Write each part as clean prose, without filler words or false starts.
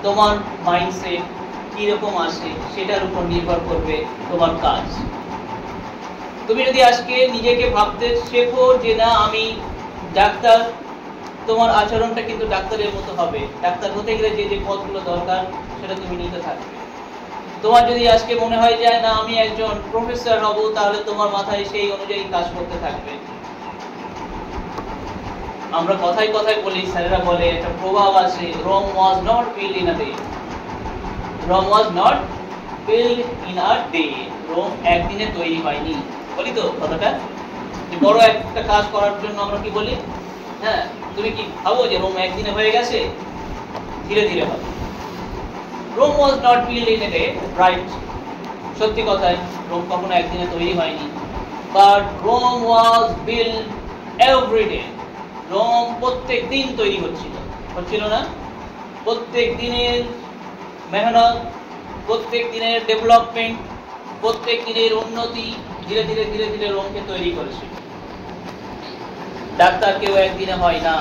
তোমার মাইন্ডসেট কিরকম আসে সেটার উপর নির্ভর করবে তোমার কাজ। তুমি যদি আজকে নিজেকে ভাবতে শেখো যে না আমি ডাক্তার, তোমার আচরণটা কিন্তু ডাক্তারের মতো হবে। ডাক্তার হতে গেলে যে যে পদগুলো দরকার সেটা তুমি নিতে থাকবে। তোমার যদি আজকে মনে হয় যায় না আমি একজন প্রফেসর হব, তাহলে তোমার মাথায় সেই অনুযায়ী কাজ করতে থাকবে। আমরা কথায় কথায় বলি, স্যারেরা বলে একটা প্রভাব আছে, Rome was not build in a day. Rome was not build in a day. রোম একদিনে তৈরি হয়নি, বলি তো কথাটা। যে বড় একটা কাজ করার জন্য আমরা কি বলি, হ্যাঁ তুমি কি ভাবো যে রোম একদিনে হয়ে গেছে? ধীরে ধীরে হবে। Rome was not build in a day, right, সত্যি কথাই, রোম কখনো একদিনে তৈরি হয়নি। But Rome was build every day. Rome প্রত্যেক দিন তৈরি হচ্ছিল না? প্রত্যেক দিনের মেহনত, প্রত্যেক দিনের ডেভেলপমেন্ট, প্রত্যেক দিনের উন্নতি ধীরে ধীরে ধীরে ধীরে রোমকে তৈরি করেছে। ডাক্তার কেউ একদিনে হয় না,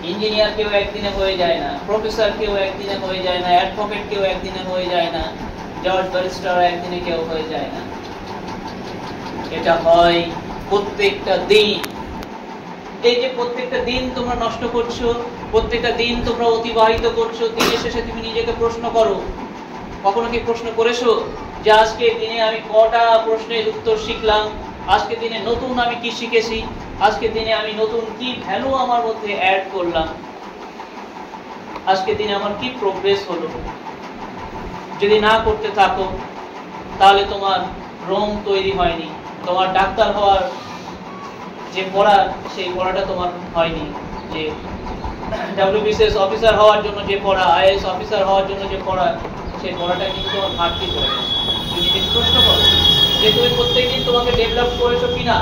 ইঞ্জিনিয়ার কেউ একদিনে হয়ে যায় না, প্রফেসর কেউ একদিনে হয়ে যায় না, অ্যাডভোকেট কেউ একদিনে হয়ে যায় না, জজ ব্যারিস্টার একদিনে কেউ হয়ে যায় না। এটা হয় প্রত্যেকটা দিন। এই যে প্রত্যেকটা দিন তোমরা নষ্ট করছো, প্রত্যেকটা দিন তোমরা অতিবাহিত করছো, দিনের শেষে তুমি নিজেকে প্রশ্ন করো, কখনো কি প্রশ্ন করেছো যে আজকে দিনে আমি কটা প্রশ্নের উত্তর শিখলাম, আজকে দিনে নতুন আমি কি শিখেছি, আজকে দিনে আমি নতুন কি ভ্যালু আমার মধ্যে অ্যাড করলাম, আজকে দিনে আমার কি প্রোগ্রেস হলো? যদি না করতে থাকো তাহলে তোমার রোম তৈরি হয়নি। তোমার ডাক্তার হওয়ার যে পড়া, সেই পড়াটা তোমার হয়নি। যে ডব্লিউবিসিএস অফিসার হওয়ার জন্য যে পড়া, আইএএস অফিসার হওয়ার জন্য যে পড়া, সেই পড়াটা কিন্তু তোমার ঘাটতি পড়ে গেছে। তুমি যদি প্রশ্ন করো যে তুমি প্রত্যেকদিন তোমাকে ডেভেলপ করেছো কিনা,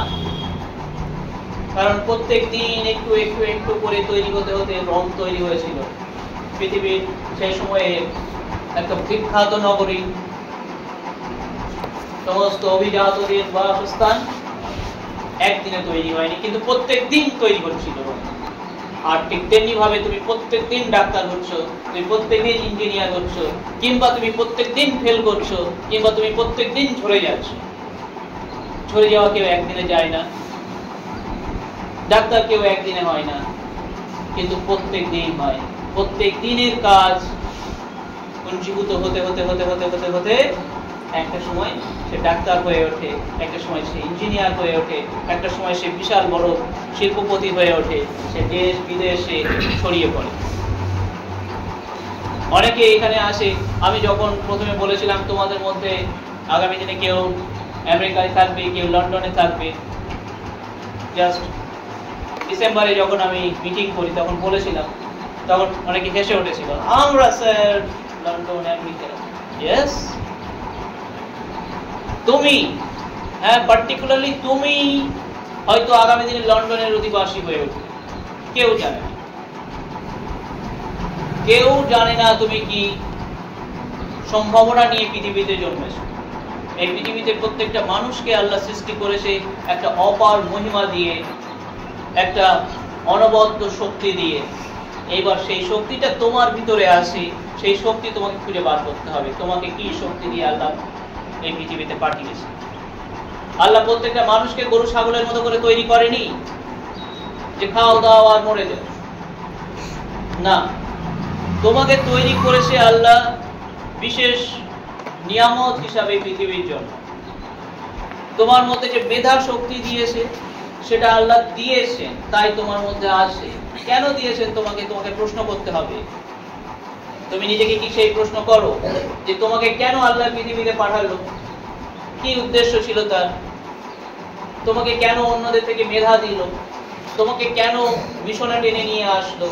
কারণ প্রত্যেক দিন একটু একটু একটু করে তৈরি হতে হতে রোম তৈরি হয়েছিল। পৃথিবীর সেই সময়ে একটা বিখ্যাত নগরী, সমস্ত অভিজাতদের বাসস্থান, একদিনে তৈরি হয়নি, কিন্তু প্রত্যেক দিন তৈরি হচ্ছিল। আর ঠিক তেমনি ভাবে তুমি প্রত্যেক দিন ডাক্তার হচ্ছো, তুমি প্রত্যেক দিন ইঞ্জিনিয়ার হচ্ছো, কিংবা তুমি প্রত্যেক দিন ফেল করছো, কিংবা তুমি প্রত্যেক দিন ঝরে যাচ্ছ। ঝরে যাওয়া কেউ একদিনে যায় না, ডাক্তার কেউ একদিনে হয় না, কিন্তু প্রত্যেক দিন হয়। প্রত্যেক দিনের কাজ পুঞ্জীভূত হতে হতে হতে হতে হতে হতে একটা সময় সে ডাক্তার হয়ে ওঠে, একটা সময় সে ইঞ্জিনিয়ার হয়ে ওঠে, একটা সময় সে বিশাল বড় শিল্পপতি হয়ে ওঠে, সে দেশ বিদেশে ছড়িয়ে পড়ে। অনেকে এখানে আসে, আমি যখন প্রথমে বলেছিলাম তোমাদের মধ্যে আগামী দিনে কেউ আমেরিকায় থাকবে, কেউ লন্ডনে থাকবে, জাস্ট ডিসেম্বরে যখন আমি মিটিং করি তখন বলেছিলাম, তখন অনেকে হেসে উঠেছিল, আমরা স্যার লন্ডন আমেরিকা। ইয়েস, তুমি, হ্যাঁ পার্টিকুলারলি তুমি হয়তো আগামী দিনে লন্ডনের অধিবাসী হয়ে উঠবে। কেউ জানে না, কেউ জানে না তুমি কি সম্ভাবনা নিয়ে পৃথিবীতে জন্মেছো। এই পৃথিবীতে প্রত্যেকটা মানুষকে আল্লাহ সৃষ্টি করেছে একটা অপার মহিমা দিয়ে, একটা অনবদ্য শক্তি দিয়ে। এইবার সেই শক্তিটা তোমার ভিতরে আছে, সেই শক্তি তোমাকে খুঁজে বার করতে হবে। তোমাকে কি শক্তি দিয়ে আল্লাহ এই পৃথিবীতে পাঠিয়েছে? আল্লাহ প্রত্যেকটা মানুষকে গরু ছাগলের মতো করে তৈরি করেনি যে খাও দাও আর মরে যাও, না। তোমাকে তৈরি করেছে আল্লাহ বিশেষ নিয়ামত হিসাবে পৃথিবীর জন্য। তোমার মধ্যে যে মেধা শক্তি দিয়েছে সেটা আল্লাহ দিয়েছেন, তাই তোমার মধ্যে আছে। কেন দিয়েছেন তোমাকে প্রশ্ন করতে হবে। তুমি নিজেকে কি সেই প্রশ্ন করো যে তোমাকে কেন আল্লাহ পৃথিবীতে পাঠালো, কি উদ্দেশ্য ছিল তার? তোমাকে কেন অন্যদের থেকে মেধা দিল, তোমাকে কেন মিশনে টেনে নিয়ে আসলো?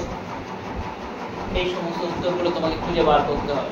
এই সমস্ত উত্তরগুলো তোমাকে খুঁজে বার করতে হবে।